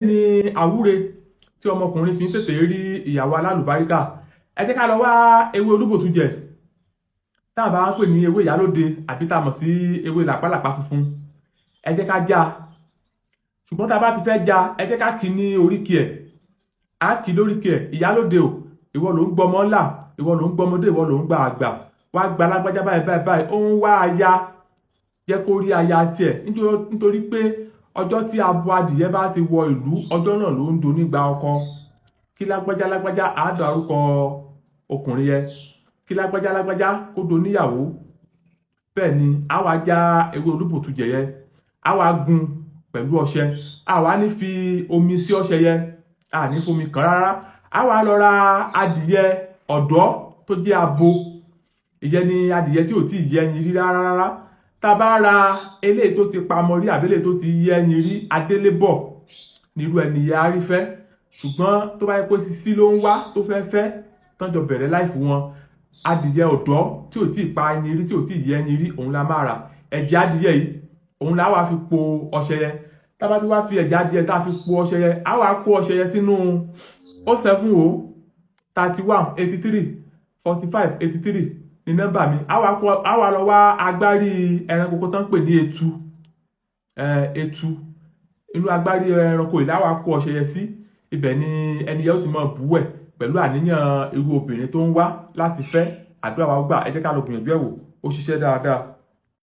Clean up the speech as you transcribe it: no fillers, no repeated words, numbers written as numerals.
ní àwúre tí ọmọkùnrin fi ń tètè rí ìyàwó alálùbáríkà. Ẹ jẹ́ ká lọ wá ewé olúbòtújẹ tá a bá ń pè ní ewé ìyálóde àbí tá a mọ̀ sí ewé làpálàpá funfun. Ẹ jẹ́ ká já, ṣùgbọ́n tá a bá ti fẹ́ já ẹ jẹ́ ká kì í ní oríkì ẹ̀. Á kì í lóríkì ẹ̀, ìyálóde o, ìwọ ló ń gbọmọ ńlá, ìwọ ló ń gbọmọdé, ìwọ ló ń gba àgbà, wá gba lágbájá báyìí báyìí báyìí, ó ń wá aya, jẹ́ kó rí aya tiẹ̀, nítorí pé ọjọ́ tí abo adìyẹ bá ti wọ ìlú, ọjọ́ náà ló ń donígba ọkọ. Kí lágbájá lágbájá á dárúkọ ọkùnrin yẹn, kí lágbájá lágbájá kó doníyàwó. Bẹ́ẹ̀ ni á wá já ewé olúbòtújẹ yẹn, á wá gún pẹ̀lú ọṣẹ, á wá ní fi omi sí ọṣẹ yẹn, á ní fomi kàn rárá. Á wá lọ ra adìyẹ ọ̀dọ́ tó jẹ́ abo, ìyẹn ni adìyẹ tí ò tí ì yé ẹyin rí rárá. Tá bá ra eléyìí tó ti pamọ́ rí àbí eléyìí tó ti yé ẹyin rí, adélébọ̀ nírú ẹni yẹn á rí fẹ́. Ṣùgbọ́n tó bá yẹ pé sisi ló ń wá tó fẹ́ fẹ́ tọ́jọ́ bẹ̀rẹ̀ láìfù wọn, adìyẹ ọ̀dọ́ tí ò tí ì pa ẹyin rí, tí ò tí ì yé ẹyin rí, òun la máa rà. Ẹ̀jẹ̀ adìyẹ yìí òun la wá fi po ọṣẹ yẹn. Tá bá ti wá fi ẹ̀jẹ̀ adìyẹ tá fi po ọṣẹ yẹn, á wá kó ọṣẹ yẹn sínú 070 31 83 45 83 ní nọ́mbà mi. Á wá lọ wá agbárí ẹranko kan tó ń pè ní etu. Inú agbárí ẹranko yìí láwa kó ọṣẹ yẹn sí. Ibẹ̀ ni ẹni yẹn ó ti máa búwẹ̀ pẹ̀lú àníyàn irú obìnrin tó ń wá láti fẹ́. Àdúrà wa gbà, ẹ jẹ́ ká lọ gbìyànjú ẹ̀ wò, ó ṣiṣẹ́ dáadáa.